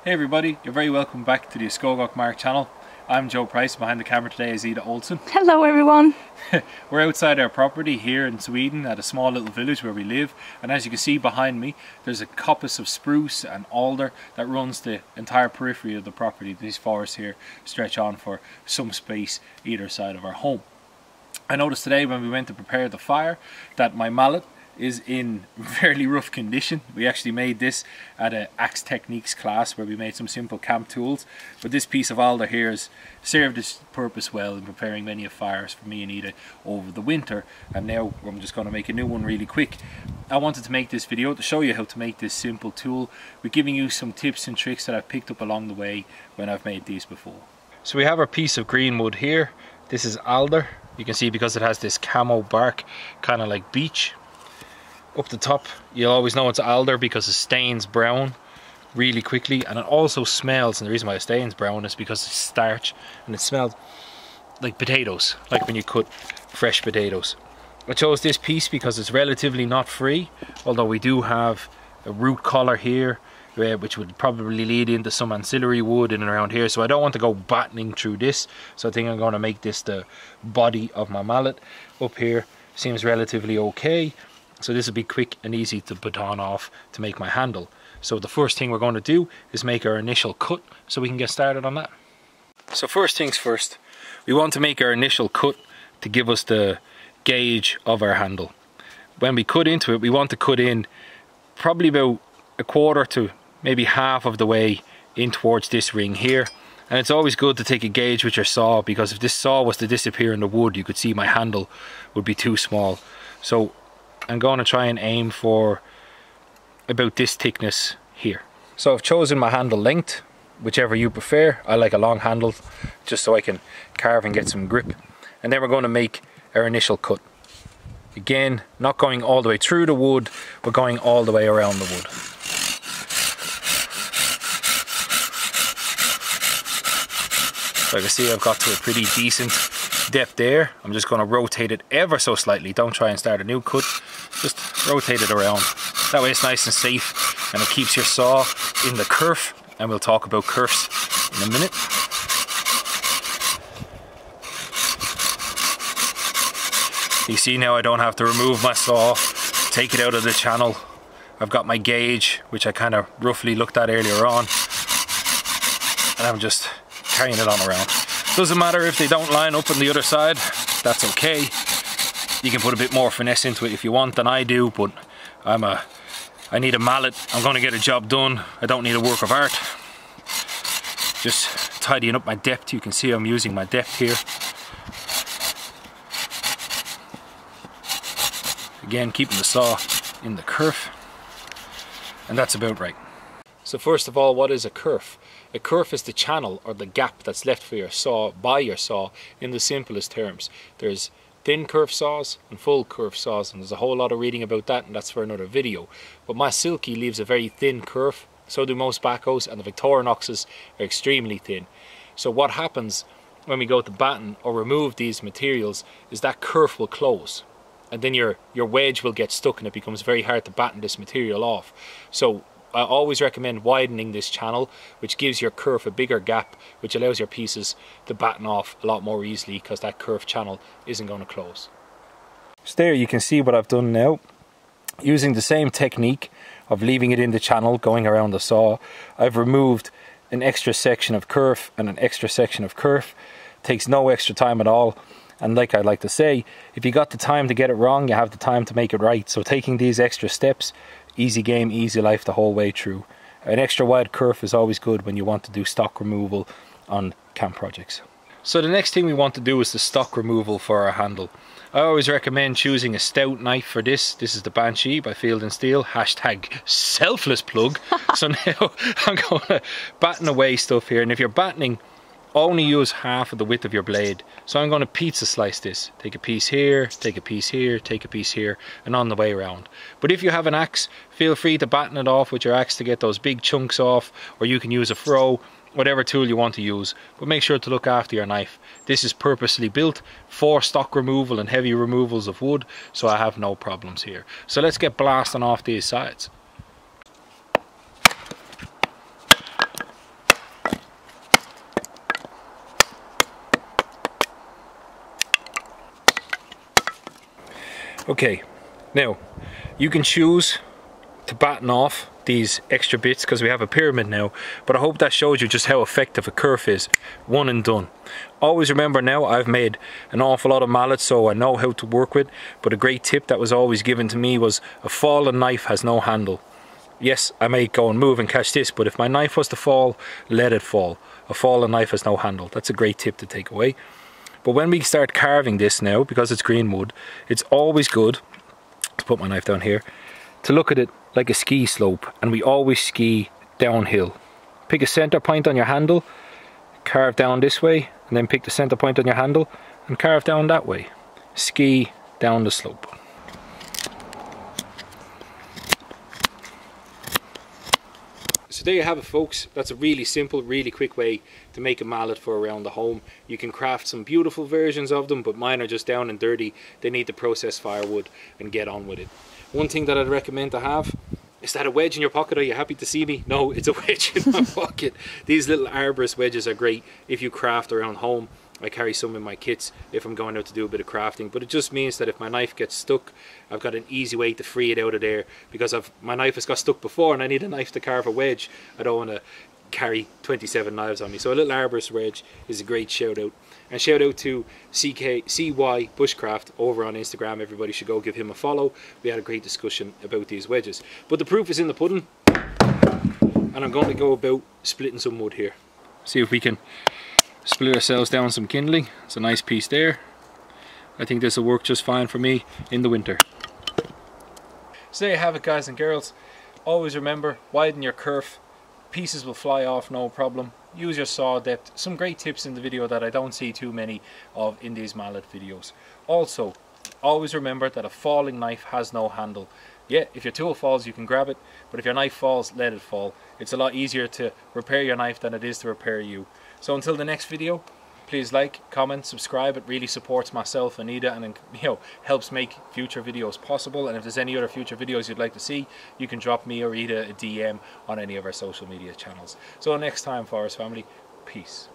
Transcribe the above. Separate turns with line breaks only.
Hey everybody, you're very welcome back to the Skogok Mark channel. I'm Joe Price, behind the camera today is Ida Olsen.
Hello everyone.
We're outside our property here in Sweden at a small little village where we live, and as you can see behind me there's a coppice of spruce and alder that runs the entire periphery of the property. These forests here stretch on for some space either side of our home. I noticed today when we went to prepare the fire that my mallet is in fairly rough condition. We actually made this at an Axe Techniques class where we made some simple camp tools, but this piece of alder here has served its purpose well in preparing many of fires for me and Ida over the winter, and now I'm just going to make a new one really quick. I wanted to make this video to show you how to make this simple tool. We're giving you some tips and tricks that I've picked up along the way when I've made these before. So we have our piece of green wood here. This is alder. You can see because it has this camo bark, kind of like beech. Up the top, you'll always know it's alder because it stains brown really quickly, and it also smells, and the reason why it stains brown is because it's starch and it smells like potatoes, like when you cut fresh potatoes. I chose this piece because it's relatively not free, although we do have a root collar here which would probably lead into some ancillary wood in and around here, so I don't want to go battening through this, so I think I'm going to make this the body of my mallet. Up here seems relatively okay. So this will be quick and easy to put on off to make my handle. So the first thing we're going to do is make our initial cut so we can get started on that. So first things first, we want to make our initial cut to give us the gauge of our handle. When we cut into it, we want to cut in probably about a quarter to maybe half of the way in towards this ring here. And it's always good to take a gauge with your saw, because if this saw was to disappear in the wood, you could see my handle would be too small. So I'm going to try and aim for about this thickness here. So I've chosen my handle length, whichever you prefer. I like a long handle just so I can carve and get some grip. And then we're going to make our initial cut. Again, not going all the way through the wood, we're going all the way around the wood. So I can see I've got to a pretty decent depth there. I'm just going to rotate it ever so slightly. Don't try and start a new cut, just rotate it around. That way it's nice and safe, and it keeps your saw in the kerf, and we'll talk about kerfs in a minute. You see now I don't have to remove my saw, take it out of the channel. I've got my gauge, which I kind of roughly looked at earlier on, and I'm just carrying it on around. Doesn't matter if they don't line up on the other side, that's okay. You can put a bit more finesse into it if you want than I do, but I need a mallet. I'm going to get a job done. I don't need a work of art. Just tidying up my depth. You can see I'm using my depth here. Again, keeping the saw in the kerf, and that's about right. So first of all, what is a kerf? A kerf is the channel or the gap that's left for your saw by your saw in the simplest terms. There's thin kerf saws and full kerf saws, and there's a whole lot of reading about that, and that's for another video. But my Silky leaves a very thin kerf, so do most backhoes, and the Victorinoxes are extremely thin. So what happens when we go to batten or remove these materials is that kerf will close, and then your wedge will get stuck, and it becomes very hard to batten this material off. So I always recommend widening this channel, which gives your kerf a bigger gap, which allows your pieces to batten off a lot more easily, because that kerf channel isn't going to close. So there you can see what I've done now. Using the same technique of leaving it in the channel, going around the saw, I've removed an extra section of kerf and an extra section of kerf. Takes no extra time at all. And like I like to say, if you got the time to get it wrong, you have the time to make it right. So taking these extra steps, easy game, easy life the whole way through. An extra wide kerf is always good when you want to do stock removal on camp projects. So the next thing we want to do is the stock removal for our handle. I always recommend choosing a stout knife for this. This is the Banshee by Field and Steel. Hashtag selfless plug. So now I'm going to batten away stuff here, and if you're battening, only use half of the width of your blade. So I'm going to pizza slice this. Take a piece here, take a piece here, take a piece here, and on the way around. But if you have an axe, feel free to batten it off with your axe to get those big chunks off, or you can use a froe, whatever tool you want to use. But make sure to look after your knife. This is purposely built for stock removal and heavy removals of wood, so I have no problems here. So let's get blasting off these sides. Okay, now you can choose to batten off these extra bits because we have a pyramid now, but I hope that showed you just how effective a kerf is. One and done. Always remember, now I've made an awful lot of mallets, so I know how to work with, but a great tip that was always given to me was a fallen knife has no handle. Yes, I may go and move and catch this, but if my knife was to fall, let it fall. A fallen knife has no handle. That's a great tip to take away. But when we start carving this now, because it's green wood, it's always good, let's put my knife down here, to look at it like a ski slope, and we always ski downhill. Pick a center point on your handle, carve down this way, and then pick the center point on your handle and carve down that way. Ski down the slope. So there you have it, folks. That's a really simple, really quick way to make a mallet for around the home. You can craft some beautiful versions of them, but mine are just down and dirty. They need to process firewood and get on with it. One thing that I'd recommend to have, is that a wedge in your pocket? Are you happy to see me? No, it's a wedge in my pocket. These little arborist wedges are great if you craft around home. I carry some in my kits if I'm going out to do a bit of crafting, but it just means that if my knife gets stuck, I've got an easy way to free it out of there, because my knife has got stuck before and I need a knife to carve a wedge. I don't want to carry 27 knives on me, so a little arborist wedge is a great shout out. And shout out to CY Bushcraft over on Instagram. Everybody should go give him a follow. We had a great discussion about these wedges, but the proof is in the pudding, and I'm going to go about splitting some wood here. See if we can split ourselves down some kindling. It's a nice piece there. I think this will work just fine for me in the winter. So there you have it, guys and girls. Always remember, widen your kerf. Pieces will fly off, no problem. Use your saw depth. Some great tips in the video that I don't see too many of in these mallet videos. Also, always remember that a falling knife has no handle. Yeah, if your tool falls you can grab it, but if your knife falls, let it fall. It's a lot easier to repair your knife than it is to repair you. So until the next video, please like, comment, subscribe. It really supports myself and Anita, and helps make future videos possible. And if there's any other future videos you'd like to see, you can drop me or Anita a DM on any of our social media channels. So next time, Forest family, peace.